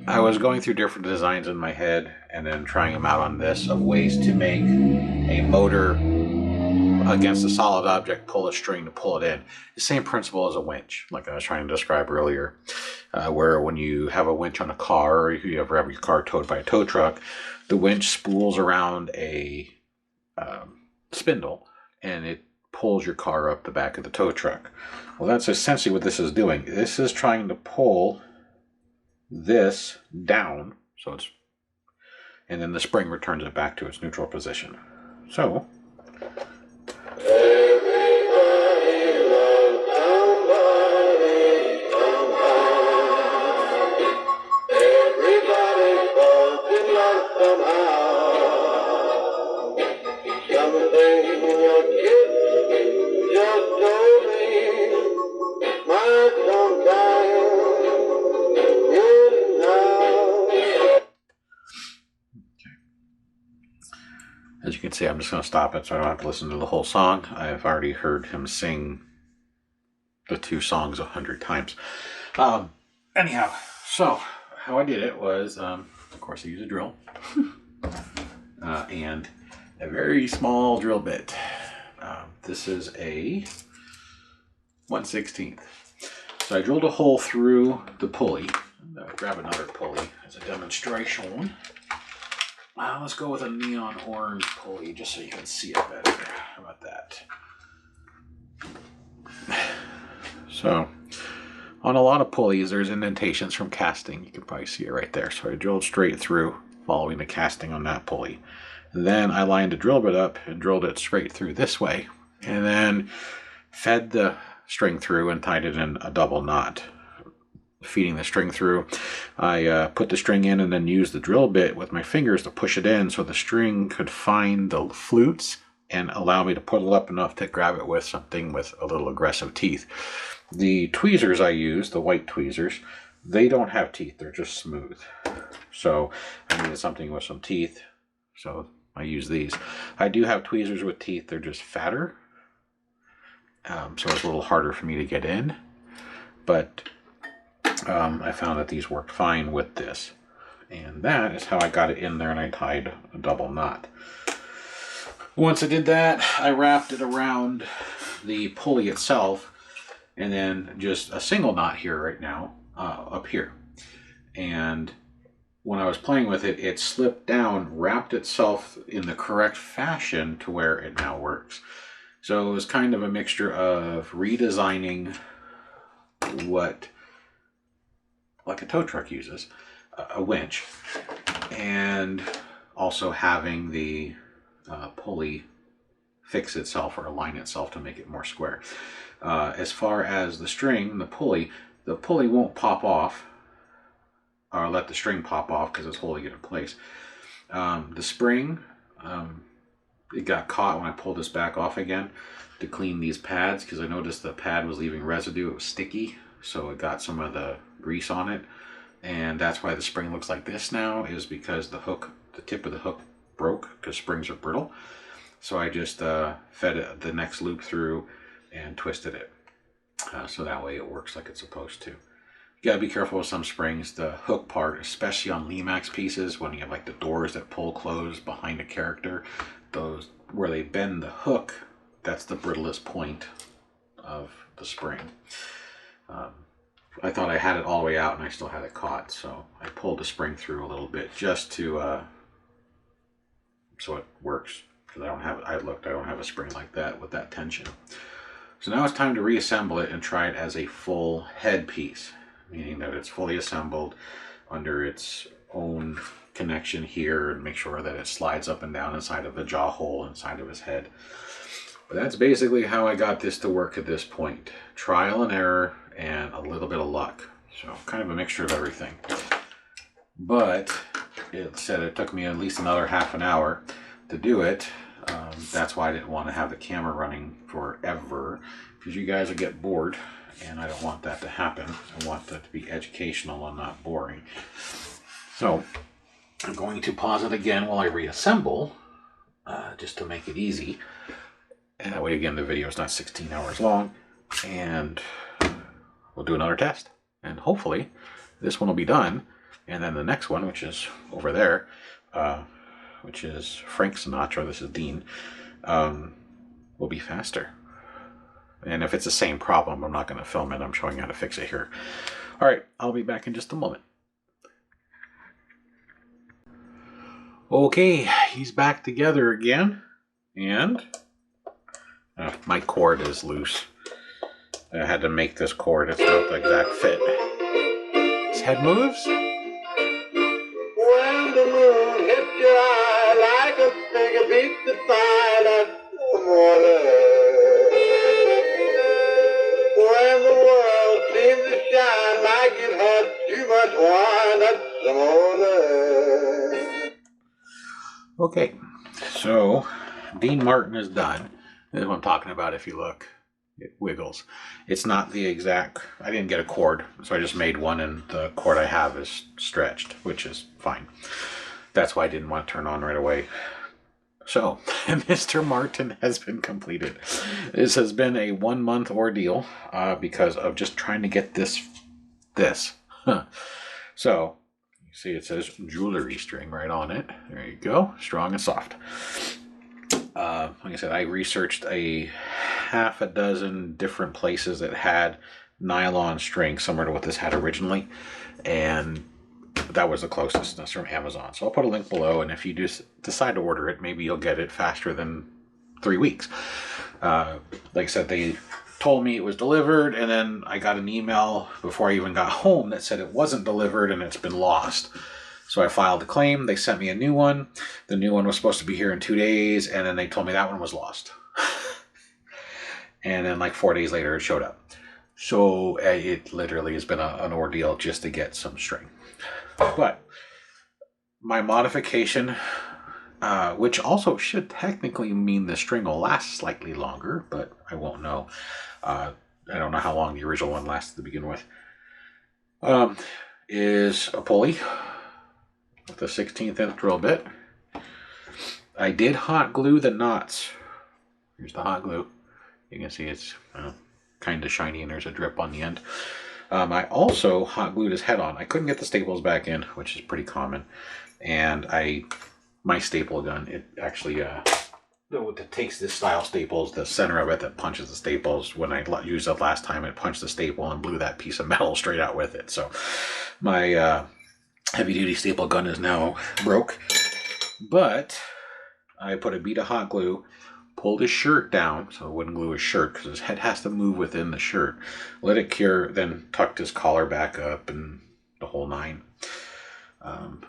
I was going through different designs in my head and then trying them out on this of ways to make a motor against a solid object, pull a string to pull it in. The same principle as a winch, like I was trying to describe earlier, where when you have a winch on a car, or if you ever have your car towed by a tow truck, the winch spools around a spindle, and it pulls your car up the back of the tow truck. Well, that's essentially what this is doing. This is trying to pull this down, so it's, and then the spring returns it back to its neutral position. So as you can see, I'm just going to stop it so I don't have to listen to the whole song. I've already heard him sing the 2 songs 100 times. Anyhow, so how I did it was, of course, I used a drill and a very small drill bit. This is a 1/16. So I drilled a hole through the pulley. Grab another pulley as a demonstration. Let's go with a neon orange pulley just so you can see it better. How about that? So, on a lot of pulleys, there's indentations from casting. You can probably see it right there. So I drilled straight through, following the casting on that pulley. And then I lined the drill bit up and drilled it straight through this way. And then fed the string through and tied it in a double knot. Feeding the string through, I put the string in and then used the drill bit with my fingers to push it in so the string could find the flutes and allow me to pull it up enough to grab it with something with a little aggressive teeth. The tweezers I use, the white tweezers, they don't have teeth, they're just smooth. So I needed something with some teeth, so I use these. I do have tweezers with teeth, they're just fatter, so it's a little harder for me to get in, but I found that these worked fine with this. And that is how I got it in there, and I tied a double knot. Once I did that, I wrapped it around the pulley itself, and then just a single knot here right now, up here. And when I was playing with it, it slipped down, wrapped itself in the correct fashion to where it now works. So it was kind of a mixture of redesigning what, like a tow truck uses, a winch, and also having the pulley fix itself or align itself to make it more square. As far as the string, the pulley won't pop off, or let the string pop off because it's holding it in place. The spring, it got caught when I pulled this back off again to clean these pads, because I noticed the pad was leaving residue. It was sticky, so it got some of the grease on it, and that's why the spring looks like this now, is because the tip of the hook broke, because springs are brittle. So I just fed it the next loop through and twisted it, so that way it works like it's supposed to. You gotta be careful with some springs. The hook part, especially on Limax pieces, when you have like the doors that pull closed behind a character, those where they bend the hook, that's the brittlest point of the spring. I thought I had it all the way out and I still had it caught, so I pulled the spring through a little bit just to so it works, because I don't have a spring like that with that tension. So now it's time to reassemble it and try it as a full head piece, meaning that it's fully assembled under its own connection here, and make sure that it slides up and down inside of the jaw hole inside of his head. But that's basically how I got this to work at this point. Trial and error and a little bit of luck. So kind of a mixture of everything. But it said it took me at least another half an hour to do it. That's why I didn't want to have the camera running forever, because you guys will get bored, and I don't want that to happen. I want that to be educational and not boring. So I'm going to pause it again while I reassemble, just to make it easy. And that way, again, the video is not 16 hours long, and we'll do another test. And hopefully this one will be done, and then the next one, which is over there, which is Frank Sinatra, this is Dean, will be faster. And if it's the same problem, I'm not going to film it. I'm showing you how to fix it here. All right, I'll be back in just a moment. Okay, he's back together again. And my cord is loose. I had to make this cord. It's not the exact fit. His head moves. When the moon hits your eye like a finger beats the fire, that's the morning. When the world seems to shine like it had too much wine, that's the morning. Okay, so Dean Martin is done. This is what I'm talking about. If you look, it wiggles. It's not the exact, I didn't get a cord, so I just made one, and the cord I have is stretched, which is fine. That's why I didn't want to turn on right away. So, Mr. Martin has been completed. This has been a 1-month ordeal because of just trying to get this. So, you see it says jewelry string right on it. There you go. Strong and soft. Like I said, I researched a half a dozen different places that had nylon string similar to what this had originally, and that was the closest. That's from Amazon. So I'll put a link below, and if you just decide to order it, maybe you'll get it faster than 3 weeks. Like I said, they told me it was delivered, and then I got an email before I even got home that said it wasn't delivered and it's been lost. So I filed a claim. They sent me a new one. The new one was supposed to be here in 2 days, and then they told me that one was lost. And then like 4 days later, it showed up. So it literally has been an ordeal just to get some string. But my modification, which also should technically mean the string will last slightly longer, but I won't know. I don't know how long the original one lasted to begin with, is a pulley with a 16th inch drill bit. I did hot glue the knots. Here's the hot glue. You can see it's kind of shiny and there's a drip on the end. I also hot glued his head on. I couldn't get the staples back in, which is pretty common. And my staple gun, it actually it takes this style staples, the center of it that punches the staples. When I used it last time, it punched the staple and blew that piece of metal straight out with it. So my heavy duty staple gun is now broke. But I put a bead of hot glue, pulled his shirt down so it wouldn't glue his shirt because his head has to move within the shirt. Let it cure, then tucked his collar back up and the whole nine.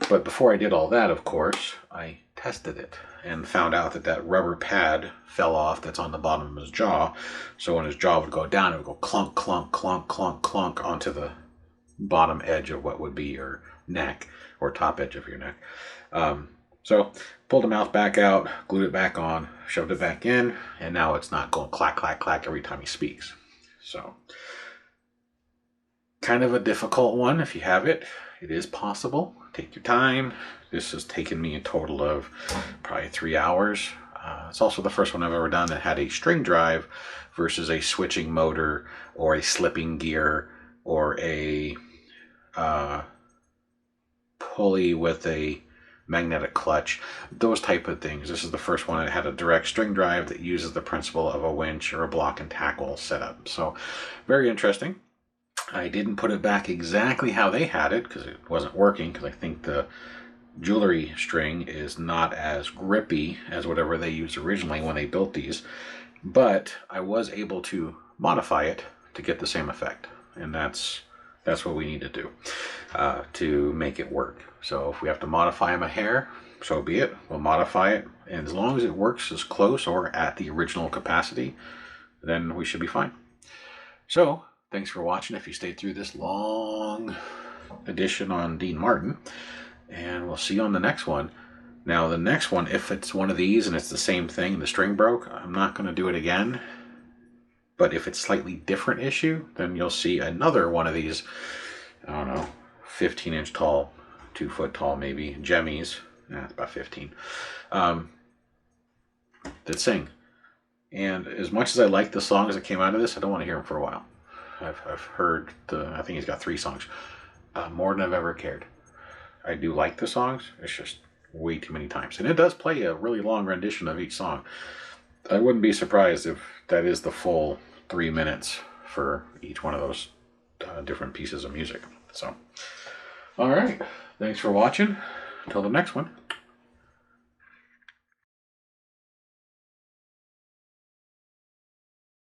But before I did all that, of course, I tested it and found out that rubber pad fell off that's on the bottom of his jaw. So when his jaw would go down, it would go clunk, clunk, clunk, clunk, clunk onto the bottom edge of what would be your neck, or top edge of your neck. So pulled the mouth back out, glued it back on, shoved it back in, and now it's not going clack, clack, clack every time he speaks. So kind of a difficult one if you have it. It is possible. Take your time. This has taken me a total of probably 3 hours. It's also the first one I've ever done that had a string drive versus a switching motor or a slipping gear or a pulley with a magnetic clutch, those type of things. This is the first one that had a direct string drive that uses the principle of a winch or a block and tackle setup. So very interesting. I didn't put it back exactly how they had it because it wasn't working, because I think the jewelry string is not as grippy as whatever they used originally when they built these, but I was able to modify it to get the same effect, and that's what we need to do to make it work. So if we have to modify them a hair, so be it. We'll modify it, and as long as it works as close or at the original capacity, then we should be fine. So thanks for watching if you stayed through this long edition on Dean Martin, and we'll see you on the next one. Now the next one, if it's one of these and it's the same thing, the string broke, I'm not going to do it again. But if it's slightly different issue, then you'll see another one of these, I don't know, 15-inch tall, 2-foot tall maybe, Gemmys, it's about 15, that sing. And as much as I like the songs that came out of this, I don't want to hear them for a while. I've heard I think he's got 3 songs, more than I've ever cared. I do like the songs, it's just way too many times. And it does play a really long rendition of each song. I wouldn't be surprised if that is the full 3 minutes for each one of those different pieces of music. So, all right. Thanks for watching. Until the next one.